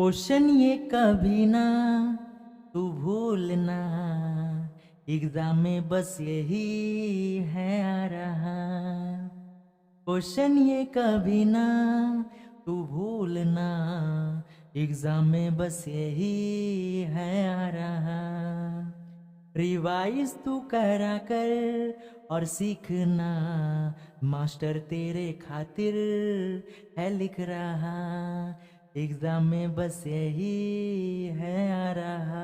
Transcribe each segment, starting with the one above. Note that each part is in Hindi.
क्वेश्चन ये कभी ना तू भूलना, एग्जाम में बस यही है आ रहा। क्वेश्चन ये कभी ना तू भूलना, एग्जाम में बस यही है आ रहा। रिवाइज तू करा कर और सीखना, मास्टर तेरे खातिर है लिख रहा। एग्जाम में बस यही है आ रहा,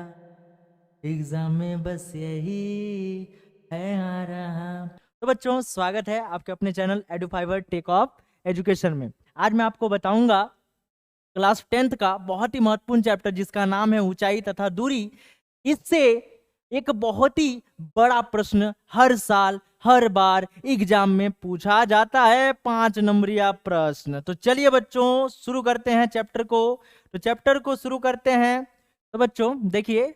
एग्जाम में बस यही है आ रहा। तो बच्चों, स्वागत है आपके अपने चैनल एडुफाइवर टेक ऑफ एजुकेशन में। आज मैं आपको बताऊंगा क्लास 10th का बहुत ही महत्वपूर्ण चैप्टर जिसका नाम है ऊंचाई तथा दूरी। इससे एक बहुत ही बड़ा प्रश्न हर साल हर बार एग्जाम में पूछा जाता है, 5 नंबरिया प्रश्न। तो चलिए बच्चों शुरू करते हैं चैप्टर को। तो चैप्टर को शुरू करते हैं। तो बच्चों देखिए,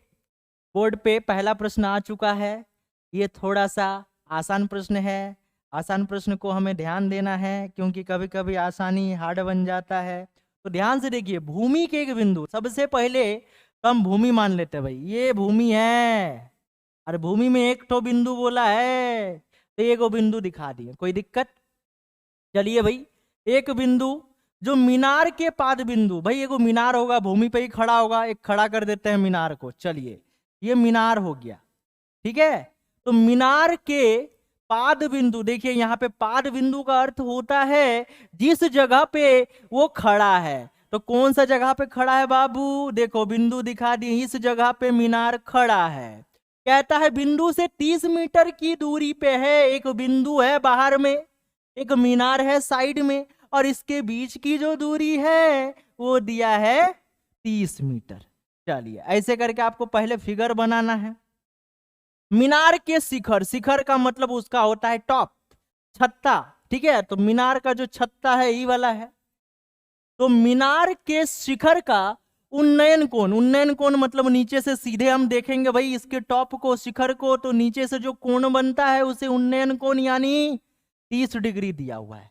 बोर्ड पे पहला प्रश्न आ चुका है। ये थोड़ा सा आसान प्रश्न है। आसान प्रश्न को हमें ध्यान देना है क्योंकि कभी कभी आसानी हार्ड बन जाता है। तो ध्यान से देखिए, भूमि के एक बिंदु, सबसे पहले तो हम भूमि मान लेते हैं भाई, ये भूमि है। अरे भूमि में एक तो बिंदु बोला है तो एक बिंदु दिखा दिए, कोई दिक्कत? चलिए भाई, एक बिंदु जो मीनार के पाद बिंदु, भाई एगो मीनार होगा, भूमि पे ही खड़ा होगा, एक खड़ा कर देते हैं मीनार को। चलिए ये मीनार हो गया, ठीक है। तो मीनार के पाद बिंदु, देखिए यहाँ पे पाद बिंदु का अर्थ होता है जिस जगह पे वो खड़ा है। तो कौन सा जगह पे खड़ा है बाबू? देखो बिंदु दिखा दिए, इस जगह पे मीनार खड़ा है। कहता है बिंदु से 30 मीटर की दूरी पे है, एक बिंदु है बाहर में, एक मीनार है साइड में, और इसके बीच की जो दूरी है वो दिया है 30 मीटर। चलिए ऐसे करके आपको पहले फिगर बनाना है। मीनार के शिखर, शिखर का मतलब उसका होता है टॉप, छत्ता, ठीक है। तो मीनार का जो छत्ता है ये वाला है। तो मीनार के शिखर का उन्नयन कोण, उन्नयन कोण मतलब नीचे से सीधे हम देखेंगे भाई इसके टॉप को, शिखर को, तो नीचे से जो कोण बनता है उसे उन्नयन कोण यानी 30 डिग्री दिया हुआ है।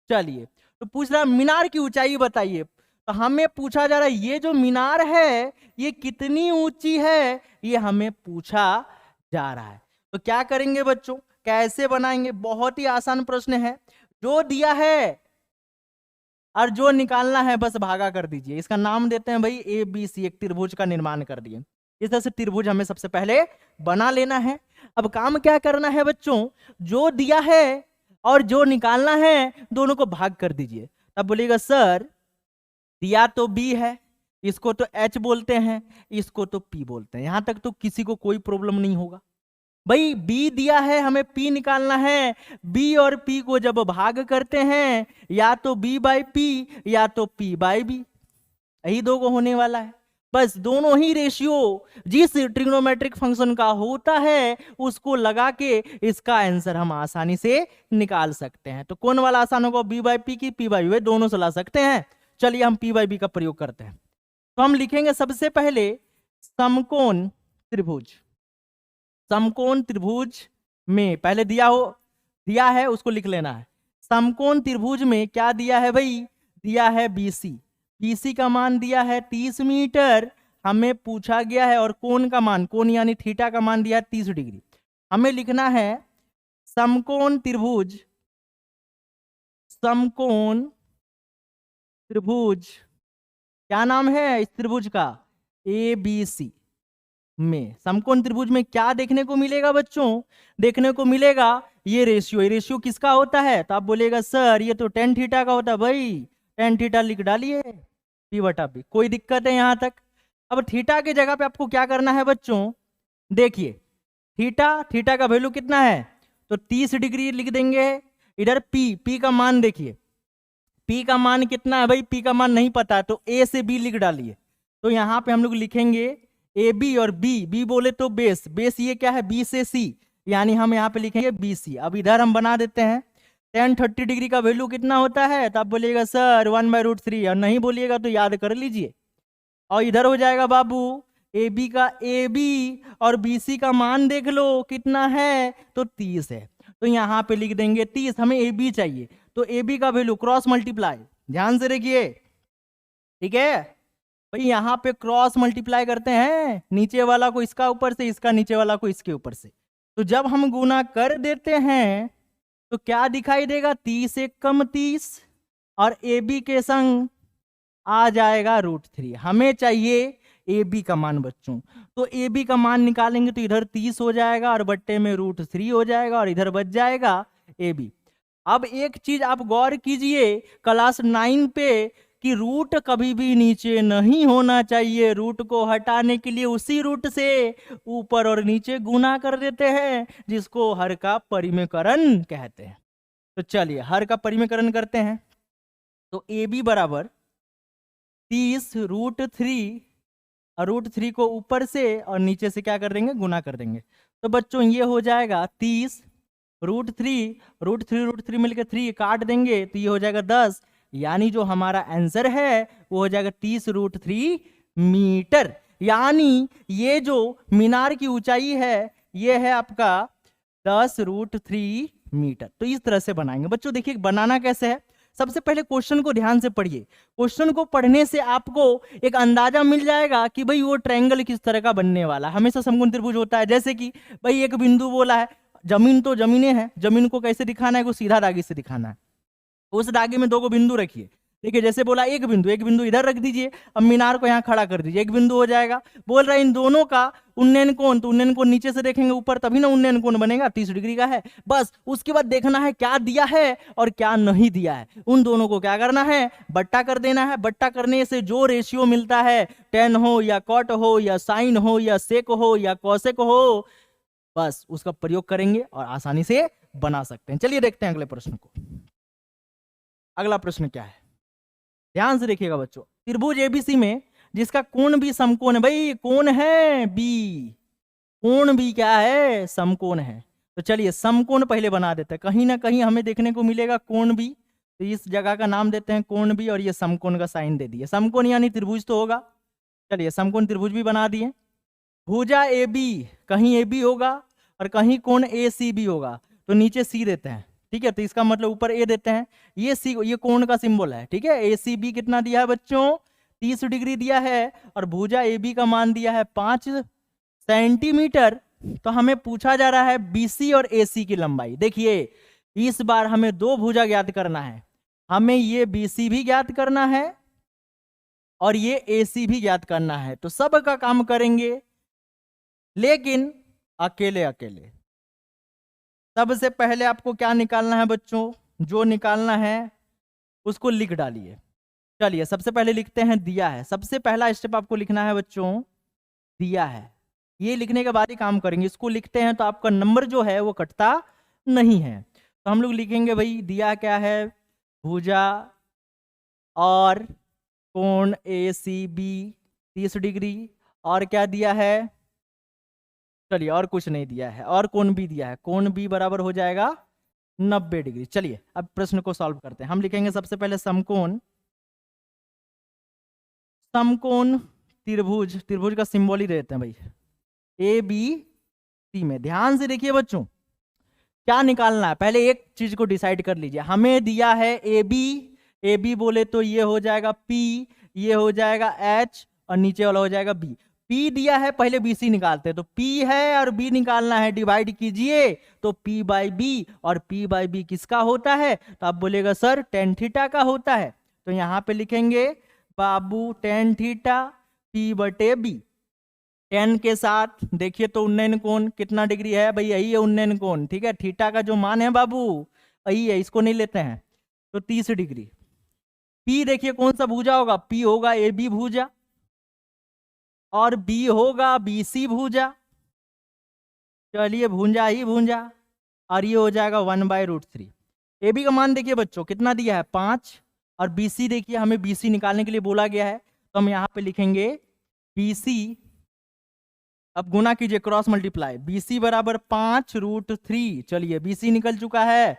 चलिए, तो पूछ रहा है मीनार की ऊंचाई बताइए। तो हमें पूछा जा रहा है ये जो मीनार है ये कितनी ऊंची है, ये हमें पूछा जा रहा है। तो क्या करेंगे बच्चों, कैसे बनाएंगे? बहुत ही आसान प्रश्न है, जो दिया है और जो निकालना है बस भागा कर दीजिए। इसका नाम देते हैं भाई ABC, एक त्रिभुज का निर्माण कर दिए। इस तरह से त्रिभुज हमें सबसे पहले बना लेना है। अब काम क्या करना है बच्चों, जो दिया है और जो निकालना है दोनों को भाग कर दीजिए। तब बोलिएगा सर दिया तो B है, इसको तो H बोलते हैं, इसको तो P बोलते हैं। यहां तक तो किसी को कोई प्रॉब्लम नहीं होगा। भाई B दिया है, हमें P निकालना है। B और P को जब भाग करते हैं या तो B बाई P या तो P बाई B, यही दो को होने वाला है। बस दोनों ही रेशियो जिस ट्रिग्नोमेट्रिक फंक्शन का होता है उसको लगा के इसका आंसर हम आसानी से निकाल सकते हैं। तो कौन वाला आसान होगा, B बाई P की P बाई B? दोनों से ला सकते हैं। चलिए हम P बाई B का प्रयोग करते हैं। तो हम लिखेंगे सबसे पहले समकोण त्रिभुज। समकोण त्रिभुज में पहले दिया है उसको लिख लेना है। समकोण त्रिभुज में क्या दिया है भाई? दिया है BC, BC का मान दिया है 30 मीटर, हमें पूछा गया है। और कोण का मान, कोण यानी थीटा का मान दिया है 30 डिग्री। हमें लिखना है समकोण त्रिभुज, समकोण त्रिभुज क्या नाम है इस त्रिभुज का? ABC में। समकोण त्रिभुज में क्या देखने को मिलेगा बच्चों? देखने को मिलेगा ये रेशियो। ये रेशियो किसका होता है? तो आप बोलेगा सर ये तो tan थीटा का होता है। भाई tan थीटा लिख डालिए, P बटा P, कोई दिक्कत है यहां तक? अब थीटा की जगह पे आपको क्या करना है बच्चों? देखिए थीटा का वैल्यू कितना है? तो 30 डिग्री लिख देंगे। इधर P का मान देखिए, P का मान कितना है भाई? P का मान नहीं पता है तो A से B लिख डालिए। तो यहाँ पे हम लोग लिखेंगे AB और B बोले तो बेस, बेस ये क्या है? B से C, यानी हम यहाँ पे लिखेंगे BC। अब इधर हम बना देते हैं। tan 30 डिग्री का वैल्यू कितना होता है? तो आप बोलिएगा सर 1/√3, और नहीं बोलिएगा तो याद कर लीजिए। और इधर हो जाएगा बाबू AB का AB और BC का मान देख लो कितना है? तो 30 है। तो यहाँ पे लिख देंगे 30, हमें AB चाहिए तो AB का वैल्यू क्रॉस मल्टीप्लाई, ध्यान से देखिए, ठीक है। भाई यहाँ पे क्रॉस मल्टीप्लाई करते हैं, नीचे वाला को इसका ऊपर से, इसका नीचे वाला को इसके ऊपर से। तो जब हम गुना कर देते हैं तो क्या दिखाई देगा, 30 एक कम 30, और ए बी के संग आ जाएगा √3। हमें चाहिए ए बी का मान बच्चों, तो ए बी का मान निकालेंगे तो इधर 30 हो जाएगा और बट्टे में √3 हो जाएगा और इधर बच जाएगा ए बी। अब एक चीज आप गौर कीजिए क्लास 9 पे कि रूट कभी भी नीचे नहीं होना चाहिए। रूट को हटाने के लिए उसी रूट से ऊपर और नीचे गुना कर देते हैं, जिसको हर का परिमेयकरण कहते हैं। तो चलिए हर का परिमेयकरण करते हैं। तो ए बी बराबर 30 √3, और √3 को ऊपर से और नीचे से क्या कर देंगे, गुना कर देंगे। तो बच्चों ये हो जाएगा 30 √3 मिलकर 3 काट देंगे तो ये हो जाएगा 10, यानी जो हमारा आंसर है वो हो जाएगा 30 √3 मीटर। यानी ये जो मीनार की ऊंचाई है ये है आपका 10 √3 मीटर। तो इस तरह से बनाएंगे बच्चों। देखिए बनाना कैसे है, सबसे पहले क्वेश्चन को ध्यान से पढ़िए। क्वेश्चन को पढ़ने से आपको एक अंदाजा मिल जाएगा कि भाई वो ट्रायंगल किस तरह का बनने वाला है। हमेशा समकोण त्रिभुज होता है, जैसे कि भाई एक बिंदु बोला है, जमीन तो जमीनें हैं, जमीन को कैसे दिखाना है, वो सीधा दागे से दिखाना है। उस दागे में 2 को बिंदु रखिए, देखिए जैसे बोला एक बिंदु इधर रख दीजिए, अब मीनार को यहाँ खड़ा कर दीजिए, एक बिंदु हो जाएगा। बोल रहा है इन दोनों का उन्नयन कोण, तो उन्नयन कोण नीचे से देखेंगे ऊपर तभी ना उन्नयन कोण बनेगा, 30 डिग्री का है। बस उसके बाद देखना है क्या दिया है और क्या नहीं दिया है, उन दोनों को क्या करना है, बट्टा कर देना है। बट्टा करने से जो रेशियो मिलता है, tan हो या cot हो या sin हो या sec हो या cosec हो, बस उसका प्रयोग करेंगे और आसानी से बना सकते हैं। चलिए देखते हैं अगले प्रश्न को। अगला प्रश्न क्या है, ध्यान से देखिएगा बच्चों। त्रिभुज एबीसी में जिसका कोण भी समकोण है, भाई कोण है बी, कोण भी क्या है, समकोण है। तो चलिए समकोण पहले बना देते हैं, कहीं ना कहीं हमें देखने को मिलेगा कोण भी, तो इस जगह का नाम देते हैं कोण भी और ये समकोण का साइन दे दिए। समकोण यानी त्रिभुज तो होगा, चलिए समकोण त्रिभुज भी बना दिए। भुजा ए बी, कहीं ए बी होगा और कहीं कोण ए सी भी होगा, तो नीचे सी देते हैं, ठीक है। तो इसका मतलब ऊपर ए देते हैं, ये सी ये कोण का सिंबल है, ठीक है। ए सी बी कितना दिया है बच्चों, 30 डिग्री दिया है और भुजा ए बी का मान दिया है 5 सेंटीमीटर। तो हमें पूछा जा रहा है बीसी और एसी की लंबाई। देखिए इस बार हमें 2 भुजा ज्ञात करना है, हमें ये बीसी भी ज्ञात करना है और ये एसी भी ज्ञात करना है। तो सब का काम करेंगे लेकिन अकेले अकेले। सबसे पहले आपको क्या निकालना है बच्चों, जो निकालना है उसको लिख डालिए। चलिए सबसे पहले लिखते हैं दिया है। सबसे पहला स्टेप आपको लिखना है बच्चों दिया है, ये लिखने के बाद ही काम करेंगे। इसको लिखते हैं तो आपका नंबर जो है वो कटता नहीं है। तो हम लोग लिखेंगे भाई दिया क्या है, भुजा और कोण ए सी बी 30 डिग्री, और क्या दिया है, चलिए और कुछ नहीं दिया है, और कोण भी दिया है, कोण बी बराबर हो जाएगा 90 डिग्री। चलिए अब प्रश्न को सॉल्व करते हैं। हम लिखेंगे सबसे पहले समकोण, समकोण त्रिभुज, त्रिभुज का सिंबल ही देते हैं भाई ए बी सी में। ध्यान से देखिए बच्चों क्या निकालना है, पहले एक चीज को डिसाइड कर लीजिए। हमें दिया है ए बी बोले तो ये हो जाएगा पी, ये हो जाएगा एच और नीचे वाला हो जाएगा बी। पी दिया है, पहले बी सी निकालते हैं। तो पी है और बी निकालना है, डिवाइड कीजिए तो पी बाई बी, और पी बाई बी किसका होता है, तो आप बोलेगा सर tan थीटा का होता है। तो यहां पे लिखेंगे बाबू tan थीटा पी बटे बी। tan के साथ देखिए तो उन्नयन कोण कितना डिग्री है, भाई यही है उन्नयन कोण, ठीक है। थीटा का जो मान है बाबू यही है, इसको नहीं लेते हैं, तो 30 डिग्री। पी देखिए कौन सा भुजा होगा, पी होगा ए बी भुजा और बी होगा बी सी भुजा, चलिए भुजा ही भुजा, और ये हो जाएगा 1/√3। ए बी का मान देखिए बच्चों कितना दिया है 5, और बी सी देखिए हमें बी सी निकालने के लिए बोला गया है, तो हम यहाँ पे लिखेंगे बी सी। अब गुना कीजिए क्रॉस मल्टीप्लाई, बी सी बराबर 5√3। चलिए बी सी निकल चुका है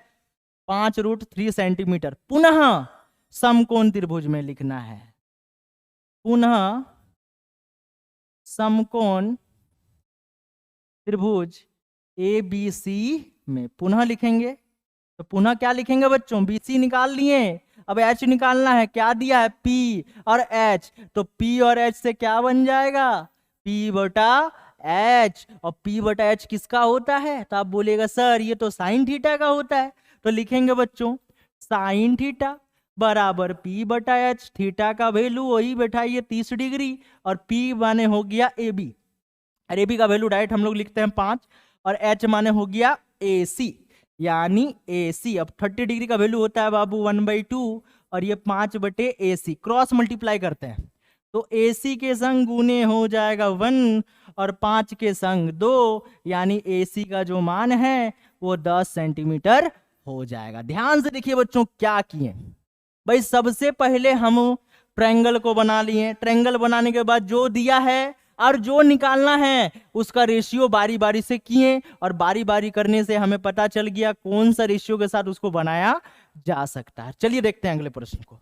5√3 सेंटीमीटर। पुनः समकोण त्रिभुज में लिखना है, पुनः समकोण त्रिभुज ए बी सी में पुनः लिखेंगे। तो पुनः क्या लिखेंगे बच्चों, बी सी निकाल लिए, अब एच निकालना है, क्या दिया है पी और एच, तो पी और एच से क्या बन जाएगा पी बटा एच, और पी बटा एच किसका होता है, तो आप बोलेगा सर ये तो साइन थीटा का होता है, तो लिखेंगे बच्चों साइन थीटा बराबर पी बटा एच, थीटा का वैल्यू वही बैठाइए 30 डिग्री, और पी माने हो गया ए बी, और ए बी का वैल्यू डायरेक्ट हम लोग लिखते हैं 5, और एच माने हो गया ए सी, यानी ए सी। अब 30 डिग्री का वैल्यू होता है बाबू 1/2, और ये 5 बटे ए सी, क्रॉस मल्टीप्लाई करते हैं तो ए सी के संग गुने हो जाएगा 1 और 5 के संग 2, यानी ए सी का जो मान है वो 10 सेंटीमीटर हो जाएगा। ध्यान से देखिए बच्चों क्या किए भाई, सबसे पहले हम ट्रायंगल को बना लिए, ट्रायंगल बनाने के बाद जो दिया है और जो निकालना है उसका रेशियो बारी बारी से किए, और बारी बारी करने से हमें पता चल गया कौन सा रेशियो के साथ उसको बनाया जा सकता है। चलिए देखते हैं अगले प्रश्न को।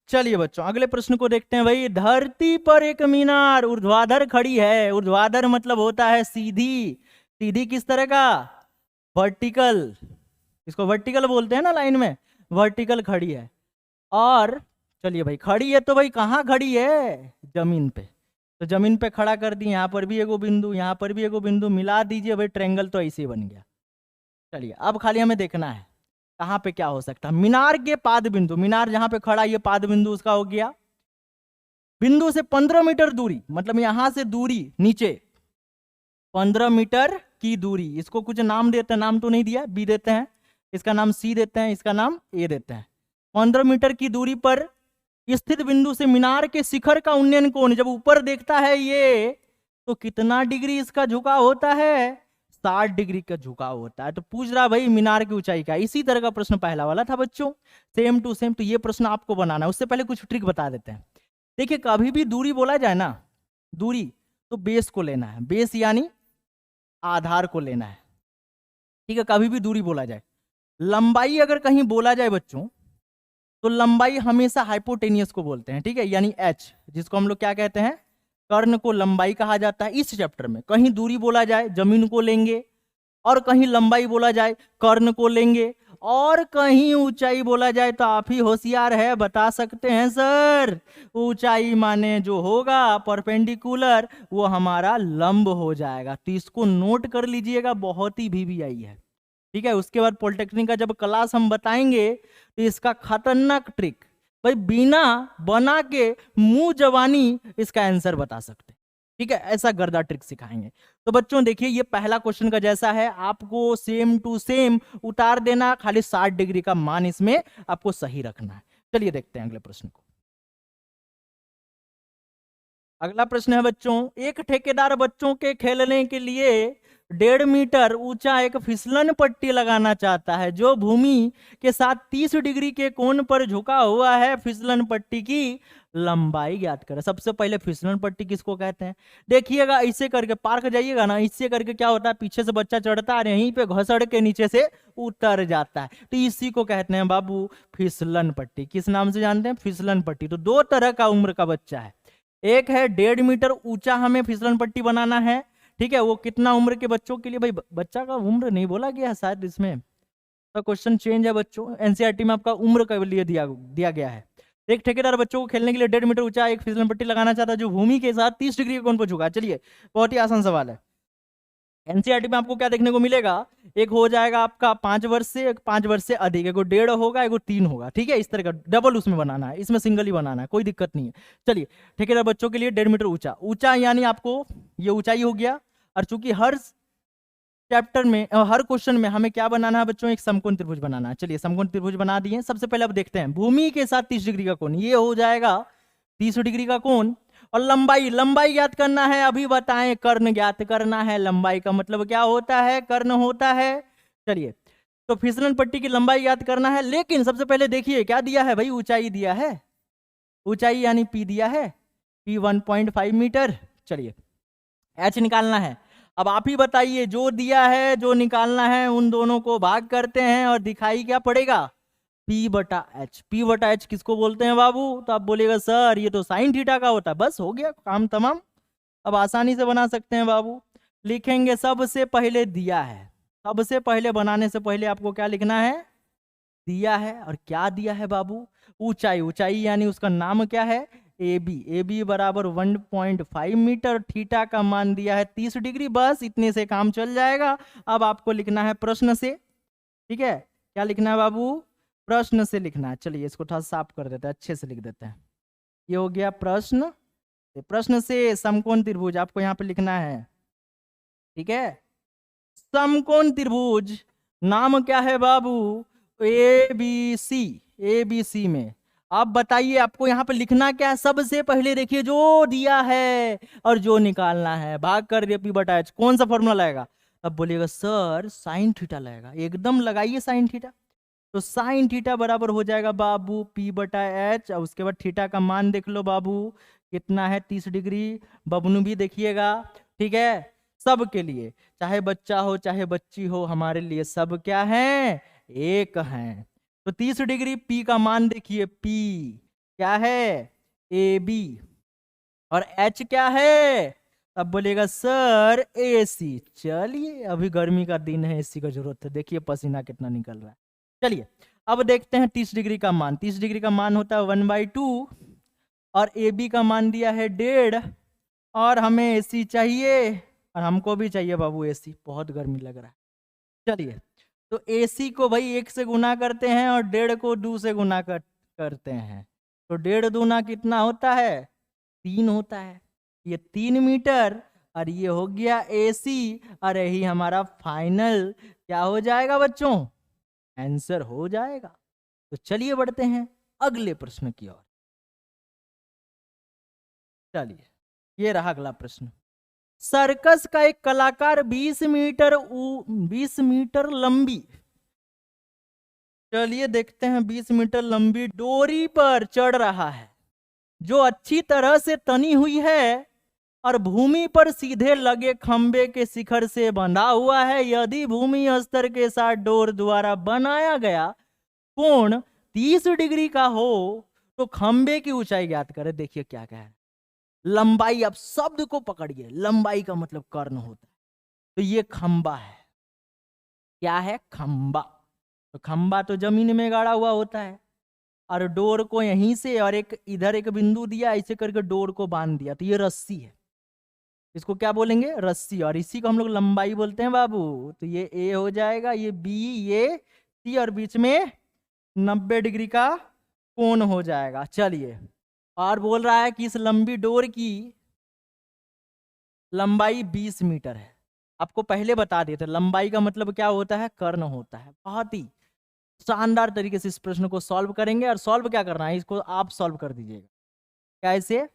चलिए बच्चों अगले प्रश्न को देखते हैं। भाई धरती पर एक मीनार ऊर्ध्वाधर खड़ी है, ऊर्ध्वाधर मतलब होता है सीधी, सीधी किस तरह का वर्टिकल, इसको वर्टिकल बोलते हैं ना लाइन में, वर्टिकल खड़ी है, और चलिए भाई खड़ी है तो भाई कहाँ खड़ी है जमीन पे, तो जमीन पे खड़ा कर दी, यहाँ पर भी एगो बिंदु यहाँ पर भी एगो बिंदु मिला दीजिए भाई, ट्रायंगल तो ऐसे ही बन गया। चलिए अब खाली हमें देखना है कहाँ पे क्या हो सकता है। मीनार के पाद बिंदु, मीनार जहां पे खड़ा ये पाद बिंदु उसका हो गया, बिंदु से 15 मीटर दूरी, मतलब यहां से दूरी नीचे 15 मीटर की दूरी, इसको कुछ नाम देते हैं, नाम तो नहीं दिया, बी देते हैं, इसका नाम सी देते हैं, इसका नाम ए देते हैं। 15 मीटर की दूरी पर स्थित बिंदु से मीनार के शिखर का उन्नयन कोण, जब ऊपर देखता है ये तो कितना डिग्री इसका झुकाव होता है 60 डिग्री का झुकाव होता है। तो पूछ रहा भाई मीनार की ऊंचाई क्या है, इसी तरह का प्रश्न पहला वाला था बच्चों, सेम टू सेम। तो ये प्रश्न आपको बनाना है, उससे पहले कुछ ट्रिक बता देते हैं। देखिए कभी भी दूरी बोला जाए ना, दूरी तो बेस को लेना है, बेस यानी आधार को लेना है, ठीक है, कभी भी दूरी बोला जाए। लंबाई अगर कहीं बोला जाए बच्चों तो लंबाई हमेशा हाइपोटेनियस को बोलते हैं, ठीक है, यानी एच, जिसको हम लोग क्या कहते हैं कर्ण को लंबाई कहा जाता है। इस चैप्टर में कहीं दूरी बोला जाए जमीन को लेंगे, और कहीं लंबाई बोला जाए कर्ण को लेंगे, और कहीं ऊंचाई बोला जाए तो आप ही होशियार है बता सकते हैं सर, ऊंचाई माने जो होगा परपेंडिकुलर वो हमारा लंब हो जाएगा। तो इसको नोट कर लीजिएगा, बहुत ही VVI है, ठीक है। उसके बाद पॉलिटेक्निक का जब क्लास हम बताएंगे तो इसका खतरनाक ट्रिक भाई बिना बना के मुंह जवानी इसका आंसर बता सकते, ठीक है, ऐसा गर्दा ट्रिक सिखाएंगे। तो बच्चों देखिए ये पहला क्वेश्चन का जैसा है, आपको सेम टू सेम उतार देना, खाली 60 डिग्री का मान इसमें आपको सही रखना है। चलिए देखते हैं अगले प्रश्न को। अगला प्रश्न है बच्चों, एक ठेकेदार बच्चों के खेलने के लिए 1.5 मीटर ऊंचा एक फिसलन पट्टी लगाना चाहता है जो भूमि के साथ 30 डिग्री के कोण पर झुका हुआ है। फिसलन पट्टी की लंबाई ज्ञात करें। सबसे पहले फिसलन पट्टी किसको कहते हैं, देखिएगा ऐसे करके पार्क जाइएगा ना, इससे करके क्या होता है पीछे से बच्चा चढ़ता है, यहीं पे घसड़ के नीचे से उतर जाता है, तो इसी को कहते हैं बाबू फिसलन पट्टी। किस नाम से जानते हैं, फिसलन पट्टी। तो दो तरह का उम्र का बच्चा है, एक है 1.5 मीटर ऊंचा हमें फिसलन पट्टी बनाना है, ठीक है, वो कितना उम्र के बच्चों के लिए, भाई बच्चा का उम्र नहीं बोला गया शायद इसमें, तो क्वेश्चन चेंज है बच्चों, एनसीईआरटी में आपका उम्र के लिए दिया गया है। एक ठेकेदार बच्चों को खेलने के लिए 1.5 मीटर ऊंचा एक फिसलन पट्टी लगाना चाहता है जो भूमि के साथ 30 डिग्री के कोण पर झुका है। चलिए बहुत ही आसान सवाल है, एनसीईआरटी में आपको क्या देखने को मिलेगा, एक हो जाएगा आपका 5 वर्ष से, एक 5 वर्ष से अधिक, एगो 1.5 होगा, एगो 3 होगा, ठीक है, इस तरह का डबल उसमें बनाना है, इसमें सिंगल ही बनाना है, कोई दिक्कत नहीं है। चलिए ठेकेदार बच्चों के लिए 1.5 मीटर ऊंचा, ऊंचा यानी आपको ये ऊंचाई हो गया, और चूंकि हर चैप्टर में हर क्वेश्चन में हमें क्या बनाना है बच्चों, एक समकोण त्रिभुज बनाना है। चलिए समकोण त्रिभुज बना दिए। सबसे पहले अब देखते हैं भूमि के साथ 30 डिग्री का कोण, ये हो जाएगा 30 डिग्री का कोण, और लंबाई, लंबाई ज्ञात करना है, अभी बताएं कर्ण ज्ञात करना है, लंबाई का मतलब क्या होता है कर्ण होता है। चलिए तो फिसलन पट्टी की लंबाई ज्ञात करना है, लेकिन सबसे पहले देखिए क्या दिया है भाई, ऊंचाई दिया है, ऊंचाई यानी P दिया है, P 1.5 मीटर। चलिए H निकालना है, अब आप ही बताइए जो दिया है जो निकालना है उन दोनों को भाग करते हैं और दिखाई क्या पड़ेगा P बटा H। P बटा H किसको बोलते हैं बाबू, तो आप बोलेगा सर ये तो साइन थीटा का होता है, बस हो गया काम तमाम, अब आसानी से बना सकते हैं बाबू। लिखेंगे सबसे पहले दिया है, सबसे पहले बनाने से पहले आपको क्या लिखना है दिया है। और क्या दिया है बाबू? ऊंचाई। ऊंचाई यानी उसका नाम क्या है? A B. ए बी बराबर 1.5 मीटर। थीटा का मान दिया है 30 डिग्री। बस इतने से काम चल जाएगा। अब आपको लिखना है प्रश्न से। ठीक है, क्या लिखना है बाबू? प्रश्न से लिखना है। चलिए इसको थोड़ा साफ कर देते हैं, अच्छे से लिख देते हैं। ये हो गया प्रश्न। प्रश्न से समकोण त्रिभुज आपको यहाँ पे लिखना है। ठीक है, समकोण त्रिभुज नाम क्या है बाबू? A B C. A B C में आप बताइए आपको यहाँ पे लिखना क्या है? सबसे पहले देखिए जो दिया है और जो निकालना है, भाग कर दे पी बटा एच। कौन सा फॉर्मूला लाएगा? अब बोलिएगा सर साइन थीटा लगेगा। एकदम लगाइए साइन थीटा। तो साइन थीटा बराबर हो जाएगा बाबू पी बटा एच। और उसके बाद थीटा का मान देख लो बाबू कितना है? 30 डिग्री। बबनू भी देखिएगा। ठीक है, सब के लिए, चाहे बच्चा हो चाहे बच्ची हो, हमारे लिए सब क्या है? एक हैं। तो 30 डिग्री पी का मान देखिए, पी क्या है? A B. और एच क्या है? अब बोलेगा सर एसी। चलिए अभी गर्मी का दिन है, एसी का जरूरत है। देखिए पसीना कितना निकल रहा है। चलिए अब देखते हैं 30 डिग्री का मान। 30 डिग्री का मान होता है 1/2। और ए बी का मान दिया है 1.5। और हमें एसी चाहिए, और हमको भी चाहिए बाबू एसी, बहुत गर्मी लग रहा है। चलिए तो एसी को भाई 1 से गुना करते हैं और 1.5 को 2 से गुना करते हैं। तो 1.5 दूना कितना होता है? 3 होता है। ये 3 मीटर। और ये हो गया एसी। और यही हमारा फाइनल क्या हो जाएगा बच्चों? आंसर हो जाएगा। तो चलिए बढ़ते हैं अगले प्रश्न की ओर। चलिए ये रहा अगला प्रश्न। सर्कस का एक कलाकार 20 मीटर लंबी, चलिए देखते हैं, 20 मीटर लंबी डोरी पर चढ़ रहा है जो अच्छी तरह से तनी हुई है और भूमि पर सीधे लगे खंबे के शिखर से बंधा हुआ है। यदि भूमि स्तर के साथ डोर द्वारा बनाया गया कोण 30 डिग्री का हो तो खंबे की ऊंचाई ज्ञात करें। देखिए क्या कह रहा है, लंबाई। अब शब्द को पकड़िए, लंबाई का मतलब कर्ण होता है। तो ये खंबा है। क्या है? खंबा। तो खंबा तो जमीन में गाड़ा हुआ होता है। और डोर को यहीं से और एक इधर एक बिंदु दिया, ऐसे करके डोर को बांध दिया। तो ये रस्सी है। इसको क्या बोलेंगे? रस्सी। और इसी को हम लोग लंबाई बोलते हैं बाबू। तो ये ए हो जाएगा, ये बी, ये सी, और बीच में 90 डिग्री का कोण हो जाएगा। चलिए, और बोल रहा है कि इस लंबी डोर की लंबाई 20 मीटर है। आपको पहले बता दिए थे लंबाई का मतलब क्या होता है? कर्ण होता है। बहुत ही शानदार तरीके से इस प्रश्न को सॉल्व करेंगे। और सॉल्व क्या करना है, इसको आप सॉल्व कर दीजिएगा। कैसे?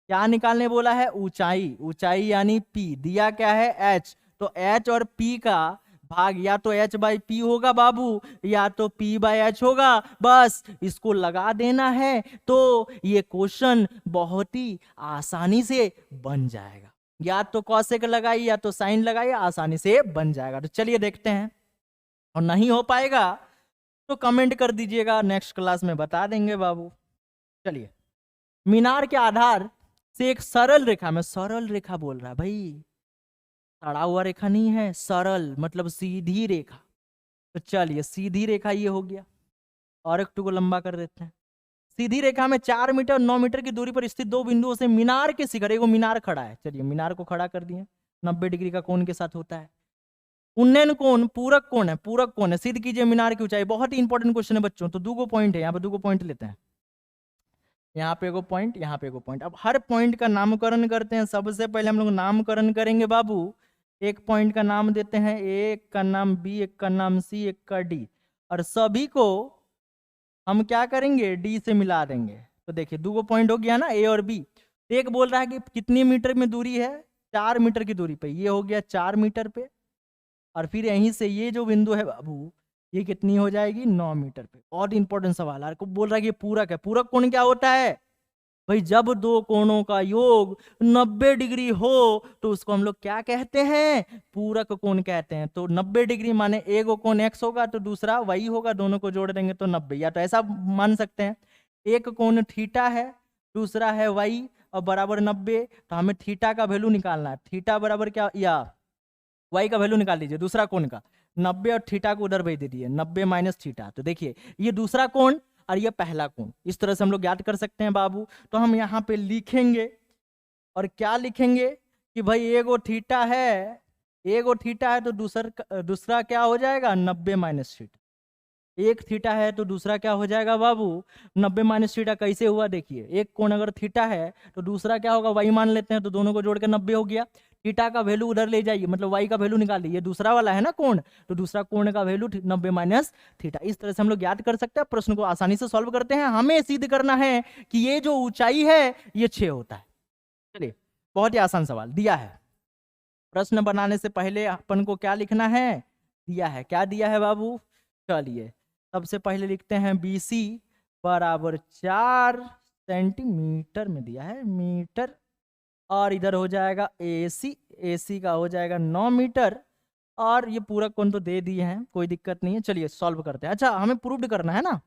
क्या निकालने बोला है? ऊंचाई। ऊंचाई यानी पी। दिया क्या है? एच। तो एच और पी का भाग या तो एच बाई पी होगा बाबू, या तो पी बाई एच होगा। बस इसको लगा देना है तो ये क्वेश्चन बहुत ही आसानी से बन जाएगा। या तो कॉसेक लगाई या तो साइन लगाई, आसानी से बन जाएगा। तो चलिए देखते हैं। और नहीं हो पाएगा तो कमेंट कर दीजिएगा, नेक्स्ट क्लास में बता देंगे बाबू। चलिए, मीनार के आधार से एक सरल रेखा में, सरल रेखा बोल रहा है भाई, सड़ा हुआ रेखा नहीं है, सरल मतलब सीधी रेखा। तो चलिए सीधी रेखा ये हो गया। और एक टू को लंबा कर देते हैं। सीधी रेखा में 4 मीटर 9 मीटर की दूरी पर स्थित दो बिंदुओं से मीनार के शिखर, एगो मीनार खड़ा है। चलिए मीनार को खड़ा कर दिए, 90 डिग्री का कोण के साथ होता है। उन्नयन कोण पूरक कोण है, पूरक कोण है। सिद्ध कीजिए मीनार की ऊंचाई। बहुत ही इंपॉर्टेंट क्वेश्चन है बच्चों। तो 2 पॉइंट है, यहाँ पे 2 पॉइंट लेते हैं। यहाँ पे एगो पॉइंट, यहाँ पे एगो पॉइंट। अब हर पॉइंट का नामकरण करते हैं। सबसे पहले हम लोग नामकरण करेंगे बाबू। एक पॉइंट का नाम देते हैं, एक का नाम बी, एक का नाम सी, एक का डी। और सभी को हम क्या करेंगे? डी से मिला देंगे। तो देखिए 2 पॉइंट हो गया ना, ए और बी। एक बोल रहा है कि कितनी मीटर में दूरी है? 4 मीटर की दूरी पे। ये हो गया 4 मीटर पे। और फिर यहीं से ये जो बिंदु है बाबू, ये कितनी हो जाएगी? 9 मीटर पे। बहुत इंपॉर्टेंट सवाल है। बोल रहा है कि पूरक है। पूरक कोण क्या होता है भाई? जब दो कोणों का योग 90 डिग्री हो तो उसको हम लोग क्या कहते हैं? पूरक कोण कहते हैं। तो 90 डिग्री माने एक कोण एक्स होगा तो दूसरा वाई होगा, दोनों को जोड़ देंगे तो 90। या तो ऐसा मान सकते हैं, एक कोण थीटा है, दूसरा है वाई, और बराबर 90। तो हमें थीटा का वैल्यू निकालना है। थीटा बराबर क्या, या वाई का वैल्यू निकाल लीजिए दूसरा कोण का। 90 और थीटा को उधर भेज दीजिए, 90 माइनस थीटा। तो देखिए ये दूसरा कोण और ये पहला कोण, इस तरह से हम लोग ज्ञात कर सकते हैं बाबू। तो हम यहाँ पे लिखेंगे और क्या लिखेंगे कि भाई एगो थीटा है, एगो थीटा है तो दूसरा क्या हो जाएगा 90 माइनस थीटा। एक थीटा है तो दूसरा क्या हो जाएगा बाबू 90 माइनस थीटा। कैसे हुआ देखिए, एक कोण अगर थीटा है तो दूसरा क्या होगा वाई मान लेते हैं, तो दोनों को जोड़ के 90 हो गया। थीटा का वैल्यू उधर ले जाइए, मतलब वाई का वैल्यू निकाल लीजिए, दूसरा वाला है ना कोण, तो दूसरा कोण का वैल्यू 90 माइनस थीटा। इस तरह से हम लोग याद कर सकते हैं, प्रश्न को आसानी से सॉल्व करते हैं। हमें सिद्ध करना है कि ये जो ऊंचाई है ये 6 होता है। चलिए बहुत ही आसान सवाल दिया है। प्रश्न बनाने से पहले अपन को क्या लिखना है, दिया है, क्या दिया है बाबू। चलिए सबसे पहले लिखते हैं BC बराबर 4 सेंटीमीटर में दिया है मीटर, और इधर हो जाएगा AC का हो जाएगा 9 मीटर, और ये पूरा कोण तो दे दिए हैं, कोई दिक्कत नहीं है। चलिए सॉल्व करते हैं। अच्छा हमें प्रूव्ड करना है ना,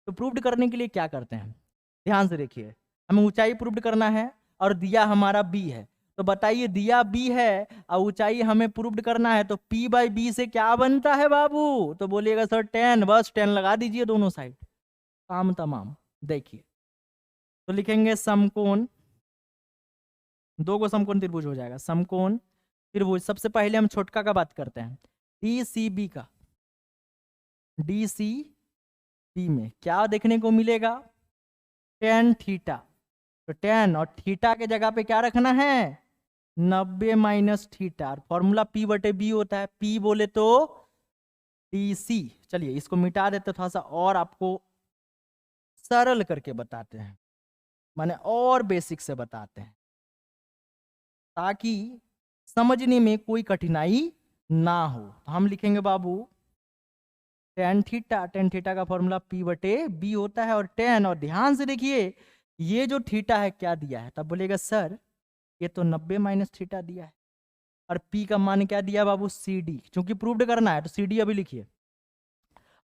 तो प्रूव्ड करने के लिए क्या करते हैं, ध्यान से देखिए। हमें ऊंचाई प्रूव्ड करना है और दिया हमारा B है, तो बताइए दिया B है और ऊंचाई हमें प्रूव्ड करना है, तो P/B से क्या बनता है बाबू, तो बोलिएगा सर 10, बस 10 लगा दीजिए दोनों साइड, काम तमाम। देखिए तो लिखेंगे समकोण, दो को समकोण त्रिभुज हो जाएगा, समकोण त्रिभुज। सबसे पहले हम छोटका का बात करते हैं, DCB का। DCB में क्या देखने को मिलेगा, tan थीटा, तो tan और थीटा के जगह पे क्या रखना है 90 माइनस थीटा, फॉर्मूला P/B होता है, P बोले तो DC। चलिए इसको मिटा देते, थोड़ा सा और आपको सरल करके बताते हैं, माने और बेसिक से बताते हैं, ताकि समझने में कोई कठिनाई ना हो। तो हम लिखेंगे बाबू tan थीटा का फॉर्मूला P/B होता है, और tan, और ध्यान से देखिए ये जो थीटा है क्या दिया है, तब बोलेगा सर ये तो 90 माइनस थीटा दिया है, और P का मान क्या दिया बाबू CD, क्योंकि प्रूव्ड करना है तो CD अभी लिखिए,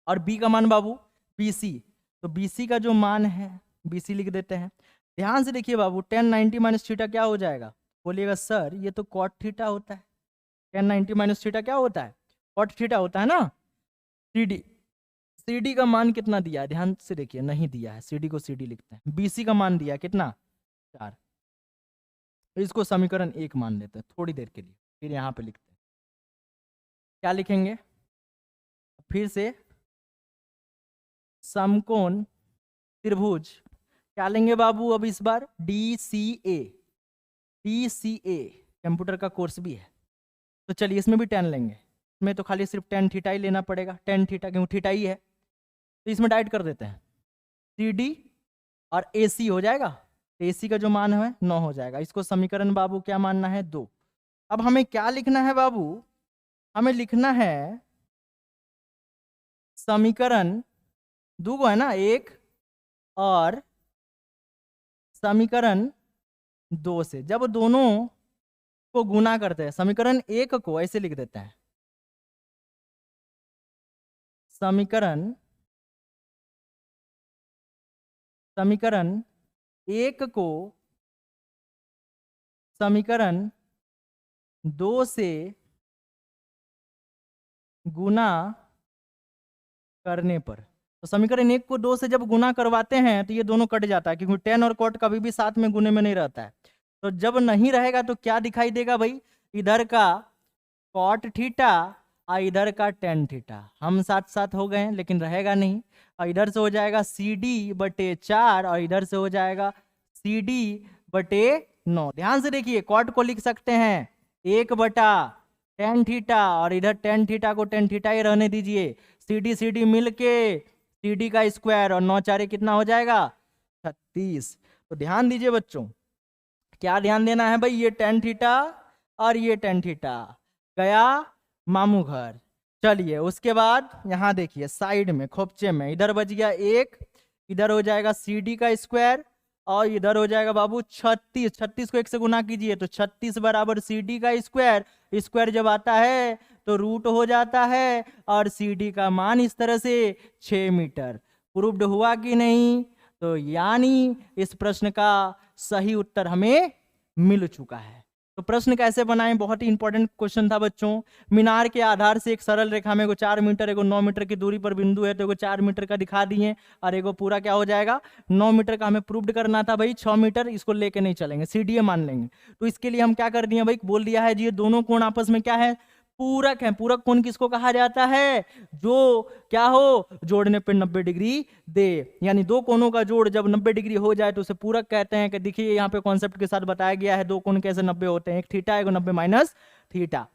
और B का मान बाबू BC, तो BC का जो मान है BC लिख देते हैं। ध्यान से देखिए बाबू tan 90 माइनस थीटा क्या हो जाएगा, बोलिएगा सर ये तो cot थीटा होता है, tan 90 माइनस थीटा क्या होता है cot थीटा होता है ना। CD का मान कितना दिया है, ध्यान से देखिए, नहीं दिया है, CD को CD लिखते हैं। BC का मान दिया कितना 4, इसको समीकरण 1 मान लेते हैं थोड़ी देर के लिए, फिर यहाँ पे लिखते हैं क्या लिखेंगे, फिर से समकोण त्रिभुज क्या लेंगे बाबू अब इस बार DCA, कंप्यूटर का कोर्स भी है, तो चलिए इसमें भी tan लेंगे, इसमें तो खाली सिर्फ tan थीटा ही लेना पड़ेगा, tan थीटा क्यों थीटा ही है, तो इसमें डाइट कर देते हैं, CD और AC हो जाएगा, AC का जो मान है 9 हो जाएगा। इसको समीकरण बाबू क्या मानना है 2। अब हमें क्या लिखना है बाबू, हमें लिखना है समीकरण 2 को है ना 1 और समीकरण 2 से जब दोनों को गुना करते हैं, समीकरण 1 को ऐसे लिख देते हैं, समीकरण 1 को समीकरण 2 से गुना करने पर, तो समीकरण 1 को 2 से जब गुना करवाते हैं तो ये दोनों कट जाता है, क्योंकि tan और cot कभी भी साथ में गुने में नहीं रहता है। तो जब नहीं रहेगा तो क्या दिखाई देगा भाई, इधर का cot थीटा और इधर का tan थीटा, हम साथ साथ हो गए लेकिन रहेगा नहीं, और इधर से हो जाएगा CD/4 और इधर से हो जाएगा CD/9। ध्यान से देखिए cot को लिख सकते हैं 1/tan थीटा, और इधर tan थीटा को tan थीटा ही रहने दीजिए, CD मिलके CD का स्क्वायर, और 9 4 कितना हो जाएगा 36। तो ध्यान दीजिए बच्चों, क्या ध्यान देना है भाई, ये tan थीटा और ये tan थीटा गया मामू घर। चलिए उसके बाद यहाँ देखिए साइड में खोपचे में इधर बच गया 1, इधर हो जाएगा CD का स्क्वायर, और इधर हो जाएगा बाबू 36, 36 को 1 से गुना कीजिए तो 36 बराबर CD का स्क्वायर, स्क्वायर जब आता है तो रूट हो जाता है, और CD का मान इस तरह से 6 मीटर। प्रूव्ड हुआ कि नहीं, तो यानी इस प्रश्न का सही उत्तर हमें मिल चुका है। तो प्रश्न कैसे बनाएं, बहुत ही इंपॉर्टेंट क्वेश्चन था बच्चों। मीनार के आधार से एक सरल रेखा में 4 मीटर 9 मीटर की दूरी पर बिंदु है, तो 4 मीटर का दिखा दिए और एगो पूरा क्या हो जाएगा 9 मीटर का हमें प्रूव्ड करना था भाई। 6 मीटर इसको लेके नहीं चलेंगे, सीडीए मान लेंगे। तो इसके लिए हम क्या कर दिए भाई, बोल दिया है जी ये दोनों कोण आपस में क्या है, पूरक है। पूरक कोण किसको कहा जाता है, जो क्या हो, जोड़ने पे 90 डिग्री दे। यानी दो कोणों का जोड़ जब 90 डिग्री हो जाए तो उसे पूरक कहते हैं। कि देखिए यहाँ पे कॉन्सेप्ट के साथ बताया गया है, दो कोण कैसे 90 होते हैं, एक थीटा एक 90 माइनस थीटा।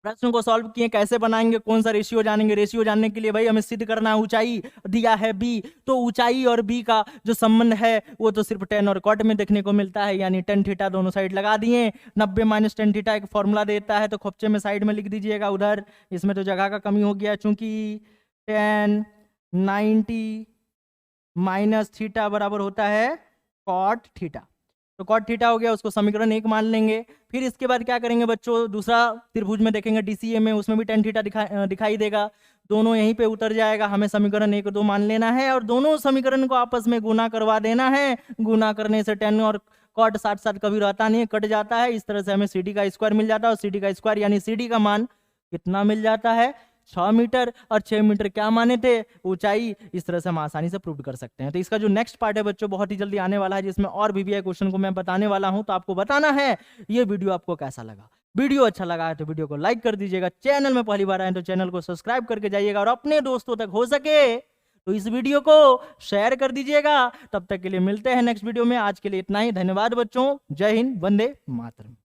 प्रश्न को सॉल्व किए, कैसे बनाएंगे, कौन सा रेशियो जानेंगे। रेशियो जानने के लिए भाई हमें सिद्ध करना है, ऊंचाई दिया है b, तो ऊंचाई और b का जो संबंध है वो तो सिर्फ tan और cot में देखने को मिलता है। यानी tan थीटा दोनों साइड लगा दिए, 90 माइनस tan थीटा एक फॉर्मूला देता है, तो खोपचे में साइड में लिख दीजिएगा उधर। इसमें तो जगह का कमी हो गया, चूंकि tan 90 माइनस थीटा बराबर होता है cot थीटा, तो cot थीटा हो गया, उसको समीकरण 1 मान लेंगे। फिर इसके बाद क्या करेंगे बच्चों, दूसरा त्रिभुज में देखेंगे डीसीए में, उसमें भी tan थीटा दिखाई देगा, दोनों यहीं पे उतर जाएगा। हमें समीकरण 1 और 2 मान लेना है और दोनों समीकरण को आपस में गुना करवा देना है। गुना करने से tan और cot साथ साथ कभी रहता नहीं है, कट जाता है। इस तरह से हमें CD का स्क्वायर मिल जाता है, और CD का स्क्वायर यानी CD का मान कितना मिल जाता है 6 मीटर, और 6 मीटर क्या माने थे, ऊंचाई। इस तरह से हम आसानी से प्रूव कर सकते हैं। तो इसका जो नेक्स्ट पार्ट है बच्चों बहुत ही जल्दी आने वाला है, जिसमें और VBI क्वेश्चन को मैं बताने वाला हूं। तो आपको बताना है ये वीडियो आपको कैसा लगा। वीडियो अच्छा लगा है तो वीडियो को लाइक कर दीजिएगा, चैनल में पहली बार आए तो चैनल को सब्सक्राइब करके जाइएगा, और अपने दोस्तों तक हो सके तो इस वीडियो को शेयर कर दीजिएगा। तब तक के लिए मिलते हैं नेक्स्ट वीडियो में। आज के लिए इतना ही, धन्यवाद बच्चों, जय हिंद, वंदे मातरम।